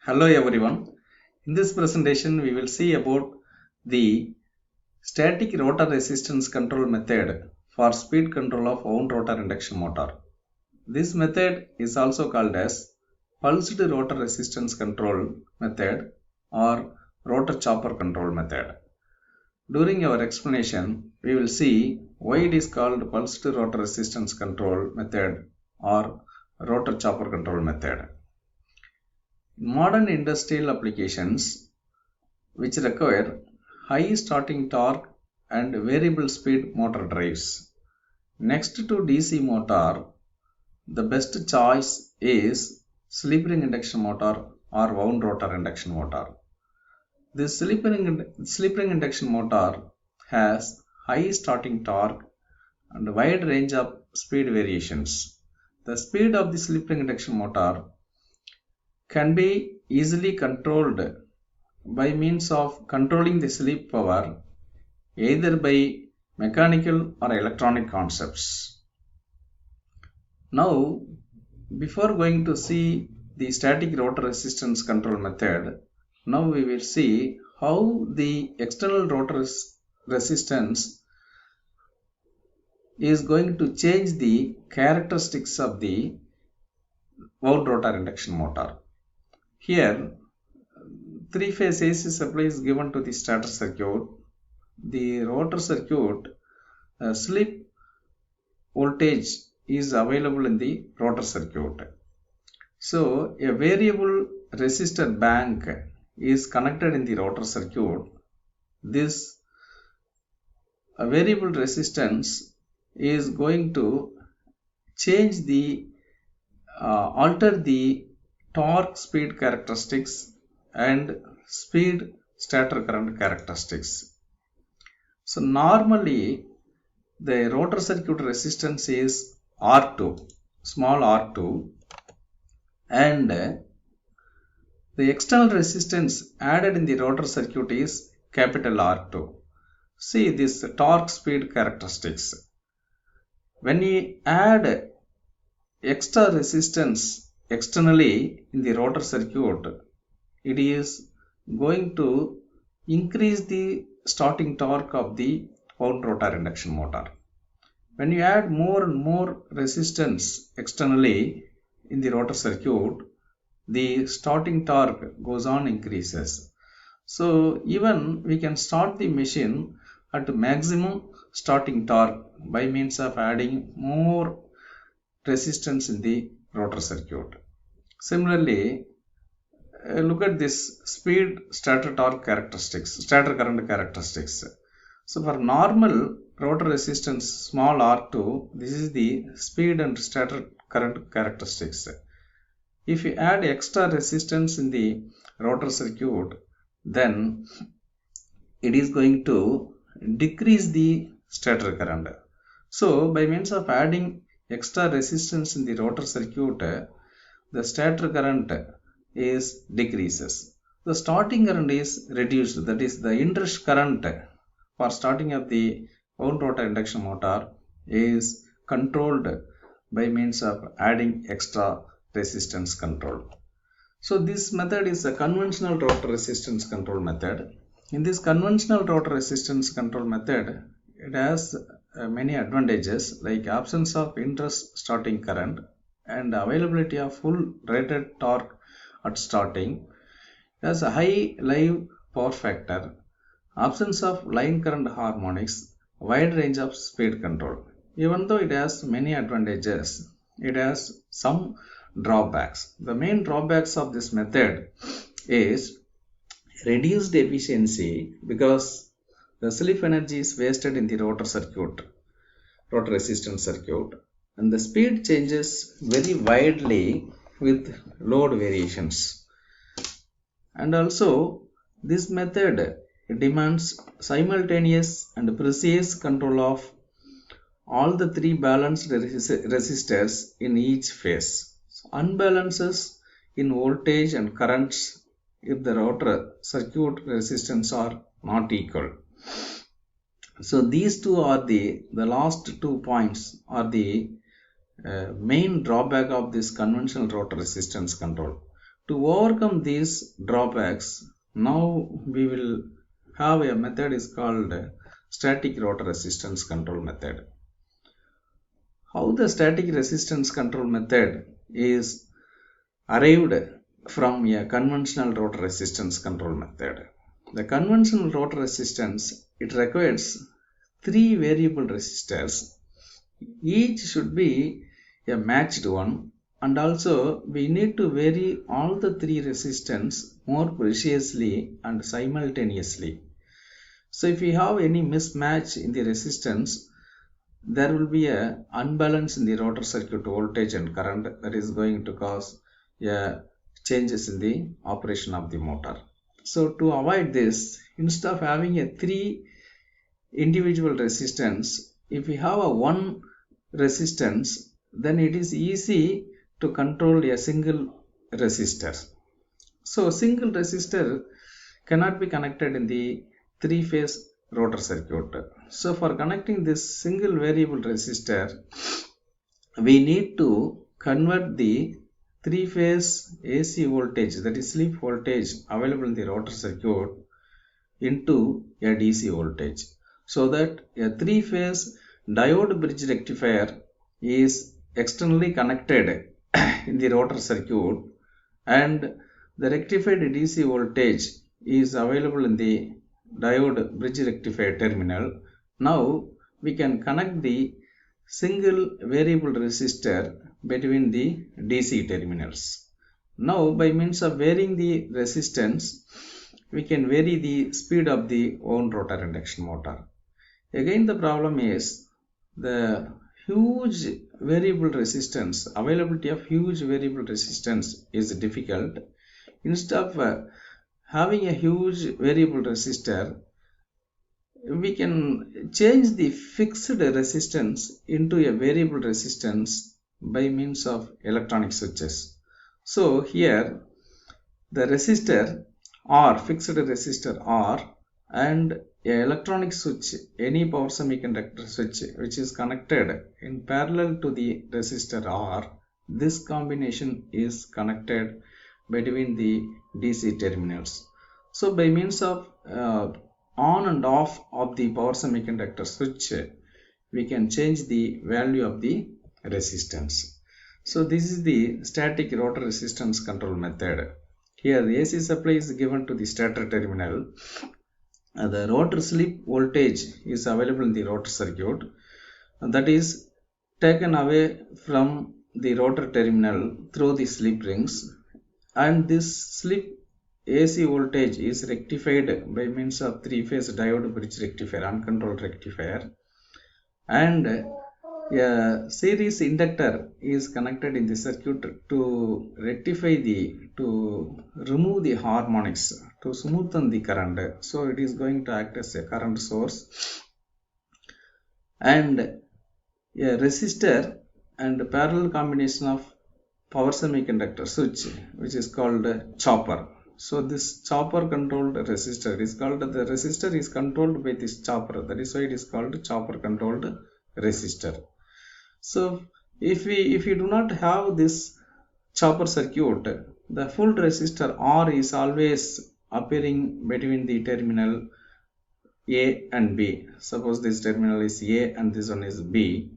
Hello everyone. In this presentation we will see about the static rotor resistance control method for speed control of wound rotor induction motor. This method is also called as pulsed rotor resistance control method or rotor chopper control method. During our explanation we will see why it is called pulsed rotor resistance control method or rotor chopper control method. Modern industrial applications which require high starting torque and variable speed motor drives. Next to DC motor, the best choice is slip ring induction motor or wound rotor induction motor. This slip ring induction motor has high starting torque and wide range of speed variations. The speed of the slip ring induction motor can be easily controlled by means of controlling the slip power either by mechanical or electronic concepts. Now, before going to see the static rotor resistance control method, now we will see how the external rotor resistance is going to change the characteristics of the wound rotor induction motor. Here, three-phase AC supply is given to the starter circuit. The rotor circuit slip voltage is available in the rotor circuit. So, a variable resistor bank is connected in the rotor circuit. This variable resistance is going to change the alter the torque speed characteristics and speed stator current characteristics. So normally the rotor circuit resistance is R2, small r2, and the external resistance added in the rotor circuit is capital R2. See this torque speed characteristics. When we add extra resistance externally in the rotor circuit, it is going to increase the starting torque of the wound rotor induction motor. When you add more and more resistance externally in the rotor circuit, the starting torque goes on increases. So even we can start the machine at maximum starting torque by means of adding more resistance in the rotor circuit. Similarly, look at this speed stator torque characteristics, stator current characteristics. So for normal rotor resistance small r2, this is the speed and stator current characteristics. If you add extra resistance in the rotor circuit, then it is going to decrease the stator current. So by means of adding extra resistance in the rotor circuit, the stator current is decreases. The starting current is reduced, that is the inrush current for starting of the wound rotor induction motor is controlled by means of adding extra resistance control. So this method is a conventional rotor resistance control method. In this conventional rotor resistance control method, it has many advantages like absence of inrush starting current and availability of full rated torque at starting. It has a high live power factor, absence of line current harmonics, wide range of speed control. Even though it has many advantages, it has some drawbacks. The main drawbacks of this method is reduced efficiency because the slip energy is wasted in the rotor circuit, rotor resistance circuit, and the speed changes very widely with load variations. And also this method demands simultaneous and precise control of all the three balanced resistors in each phase. So unbalances in voltage and currents if the rotor circuit resistance are not equal. So these two are the last 2 points are the main drawback of this conventional rotor resistance control. To overcome these drawbacks, now we will have a method is called static rotor resistance control method. How the static resistance control method is arrived from a conventional rotor resistance control method. The conventional rotor resistance, it requires 3 variable resistors. Each should be a matched one, and also we need to vary all the 3 resistance more preciously and simultaneously. So if we have any mismatch in the resistance, there will be a unbalance in the rotor circuit voltage and current that is going to cause changes in the operation of the motor. So to avoid this, instead of having a 3 individual resistance, if we have a one resistance, then it is easy to control a single resistor. So single resistor cannot be connected in the 3-phase rotor circuit. So for connecting this single variable resistor, we need to convert the 3-phase AC voltage, that is slip voltage available in the rotor circuit, into a DC voltage, so that a 3-phase diode bridge rectifier is externally connected in the rotor circuit, and the rectified DC voltage is available in the diode bridge rectifier terminal. Now we can connect the single variable resistor between the DC terminals. Now by means of varying the resistance, we can vary the speed of the wound rotor induction motor. Again, the problem is the huge variable resistance, availability of huge variable resistance is difficult. Instead of having a huge variable resistor, we can change the fixed resistance into a variable resistance by means of electronic switches. So here the resistor R, fixed resistor R, and a electronic switch, any power semiconductor switch which is connected in parallel to the resistor R, this combination is connected between the DC terminals. So by means of on and off of the power semiconductor switch, we can change the value of the resistance. So this is the static rotor resistance control method. Here the AC supply is given to the stator terminal. The rotor slip voltage is available in the rotor circuit, that is taken away from the rotor terminal through the slip rings, and this slip AC voltage is rectified by means of 3-phase diode bridge rectifier, uncontrolled rectifier, and a series inductor is connected in the circuit to remove the harmonics, to smoothen the current. So it is going to act as a current source, and a resistor and parallel combination of power semiconductor switch, which is called chopper. So this chopper controlled resistor is called, the resistor is controlled by this chopper, that is why it is called chopper controlled resistor. So if you do not have this chopper circuit, the full resistor R is always appearing between the terminal A and B. Suppose this terminal is A and this one is B.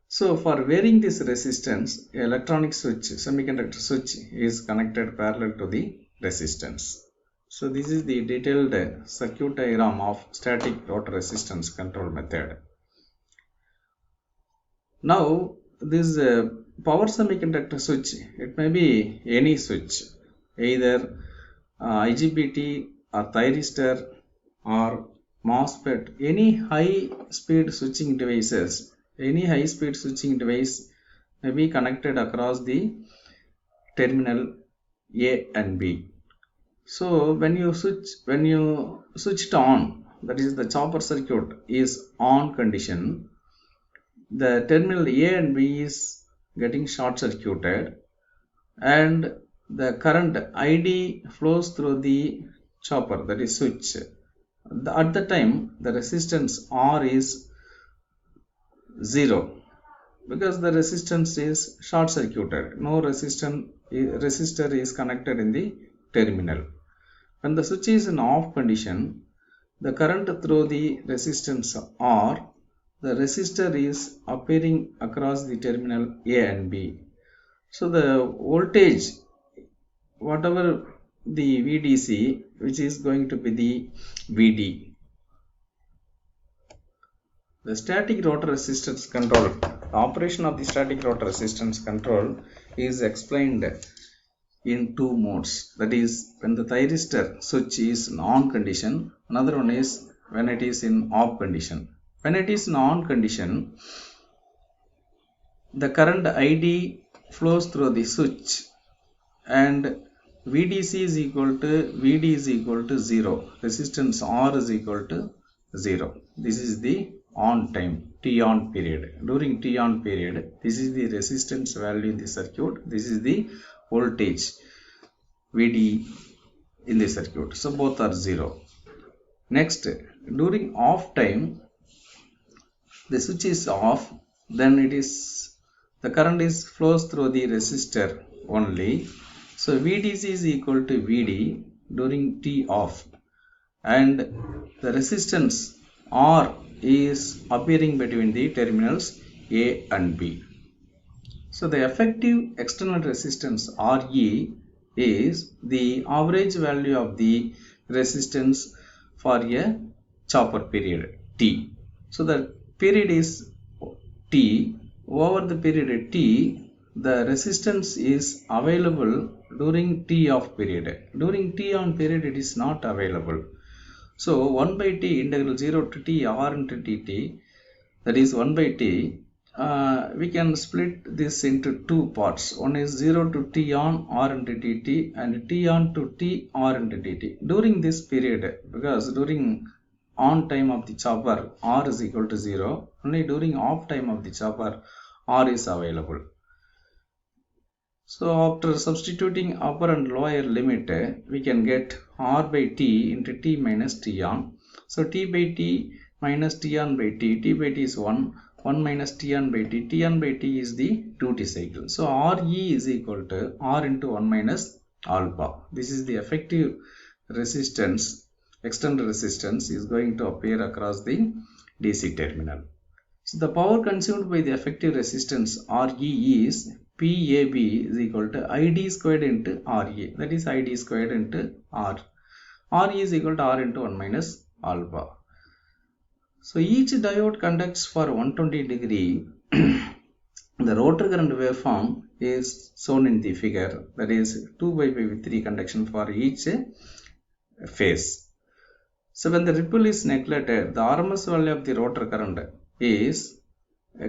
So for varying this resistance, electronic switch, semiconductor switch is connected parallel to the resistance. So this is the detailed circuit diagram of static rotor resistance control method. Now this power semiconductor switch, it may be any switch, either IGBT or thyristor or MOSFET, any high speed switching devices, any high speed switching device may be connected across the terminal A and B. So when you switch it on, that is the chopper circuit is on condition, the terminal A and B is getting short circuited and the current ID flows through the chopper, that is switch. At the time the resistance R is 0. because the resistance is short circuited. No resistor is connected in the terminal. When the switch is in off condition, the current through the resistance R, the resistor is appearing across the terminal A and B. So the voltage, whatever the VDC, which is going to be the VD. The static rotor resistance control, the operation of the static rotor resistance control is explained in two modes. That is, when the thyristor switch is in on condition, another one is when it is in off condition. When it is in on condition, the current ID flows through the switch and VDC is equal to VD is equal to 0. Resistance R is equal to 0. This is the on time, T on period. During T on period, this is the resistance value in the circuit. This is the voltage VD in the circuit. So both are 0. Next, during off time, the switch is off, then it is the current is flows through the resistor only. So VDC is equal to VD during T off, and the resistance R is appearing between the terminals A and B. So the effective external resistance RE is the average value of the resistance for a chopper period T. So the period is T. Over the period T, the resistance is available during T off period. During T on period, it is not available. So 1 by T integral 0 to T R into dt, that is 1 by T, we can split this into two parts. One is 0 to T on R into dt and T on to T R into dt. During this period, because during on time of the chopper R is equal to 0, only during off time of the chopper R is available. So after substituting upper and lower limit, we can get R by T into T minus T on. So T by T minus T on by T, T by T is 1 minus T on by T, T on by T is the duty cycle. So RE is equal to R into 1 minus alpha. This is the effective resistance, external resistance is going to appear across the DC terminal. So the power consumed by the effective resistance RE is PAB is equal to ID squared into RA, that is ID squared into R. RE is equal to R into 1 minus alpha. So each diode conducts for 120 degree. The rotor current waveform is shown in the figure, that is 2 by pi with 3 conduction for each phase. So when the ripple is neglected, the RMS value of the rotor current is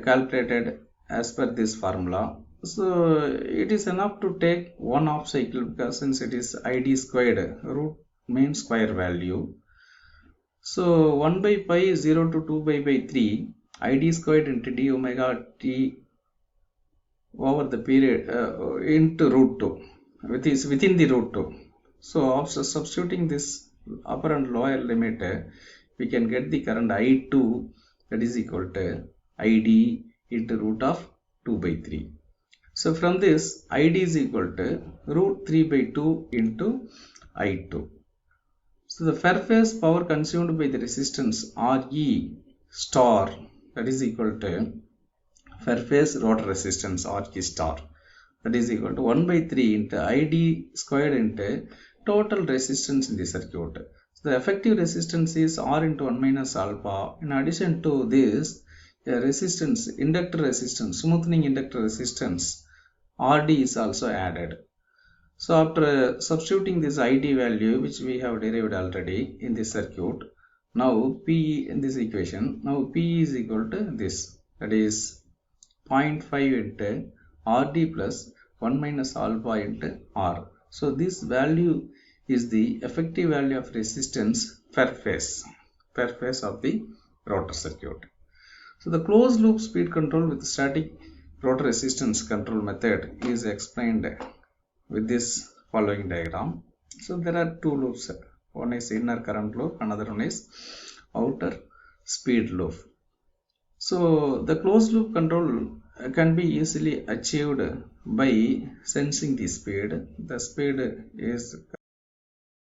calculated as per this formula. So it is enough to take one half cycle, because since it is ID squared, root mean square value. So 1 by pi 0 to 2 by 3 ID squared into d omega t over the period into root 2, which is within the root 2. So after substituting this upper and lower limit, we can get the current I2, that is equal to ID into root of 2 by 3. So from this, ID is equal to root 3 by 2 into I2. So the per phase power consumed by the resistance RE star, that is equal to per phase rotor resistance RE star, that is equal to 1 by 3 into ID squared into total resistance in the circuit. So the effective resistance is R into 1 minus alpha. In addition to this, a resistance, inductor resistance, smoothing inductor resistance RD is also added. So after substituting this ID value, which we have derived already in this circuit, now P in this equation, now P is equal to this, that is 0.5 into RD plus 1 minus alpha into R. So this value is the effective value of resistance per phase of the rotor circuit. So the closed loop speed control with static rotor resistance control method is explained with this following diagram. So there are two loops. One is inner current loop, another one is outer speed loop. So the closed loop control can be easily achieved by sensing the speed. The speed is